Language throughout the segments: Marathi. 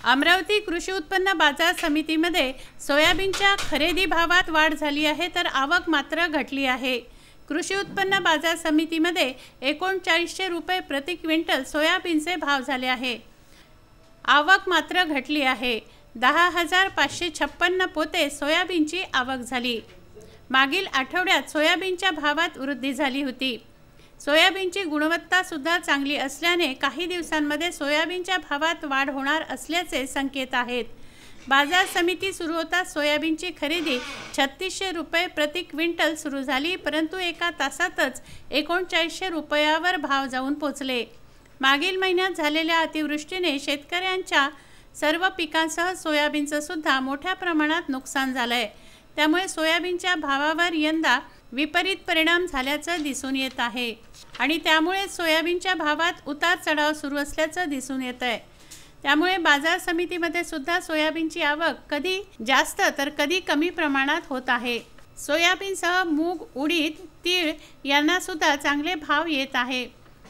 अमरावती कृषी उत्पन्न बाजार समितीमध्ये सोयाबीनच्या खरेदी भावात वाढ झाली आहे, तर आवक मात्र घटली आहे। कृषी उत्पन्न बाजार समितीमध्ये 3900 रुपये प्रति क्विंटल सोयाबीनचे भाव झाले आहे। आवक मात्र घटली आहे। 10,556 पोते सोयाबीनची आवक झाली। मागील आठवड्यात सोयाबीनच्या भावात वृद्धी झाली होती। सोयाबीनची गुणवत्ता सुद्धा चांगली असल्याने काही दिवसांमध्ये सोयाबीनच्या भावात वाढ होणार असल्याचे संकेत आहेत। बाजार समिती सुरू होताच सोयाबीनची खरेदी 3600 रुपये प्रति क्विंटल सुरू झाली, परंतु एका तासातच 3900 रुपयावर भाव जाऊन पोचले। मागील महिन्यात झालेल्या अतिवृष्टीने शेतकऱ्यांच्या सर्व पिकांसह सोयाबीनचं सुद्धा मोठ्या प्रमाणात नुकसान झालंय। त्यामुळे सोयाबीनच्या भावावर यंदा विपरीत परिणाम झाल्याचं दिसून येत आहे आणि त्यामुळे सोयाबीनच्या भावात उतार चढाव सुरू असल्याचं दिसून येत आहे। त्यामुळे बाजार समितीमध्ये सुद्धा सोयाबीनची आवक कधी जास्त तर कधी कमी प्रमाणात होत आहे। सोयाबीनसह मूग, उडीद, तीळ यांना सुद्धा चांगले भाव येत आहे।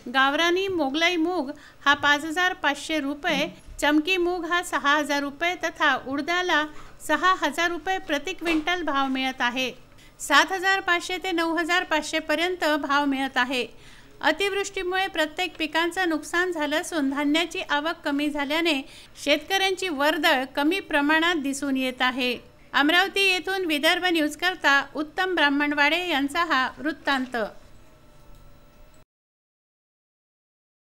गावरानी मोगलाई मूग हा 5500 रुपये, चमकी मूग हा 6000 रुपये तथा उडदाला 6000 रुपये प्रति क्विंटल भाव मिळत आहे। 7500 ते 9500 पर्यंत भाव मिळत आहे। अतिवृष्टीमुळे प्रत्येक पिकांचं नुकसान झालं असून धान्याची आवक कमी झाल्याने शेतकऱ्यांची वर्दळ कमी प्रमाणात दिसून येत आहे। अमरावती येथून विदर्भ न्यूज करता उत्तम ब्राह्मणवाडे यांचा हा वृत्तांत।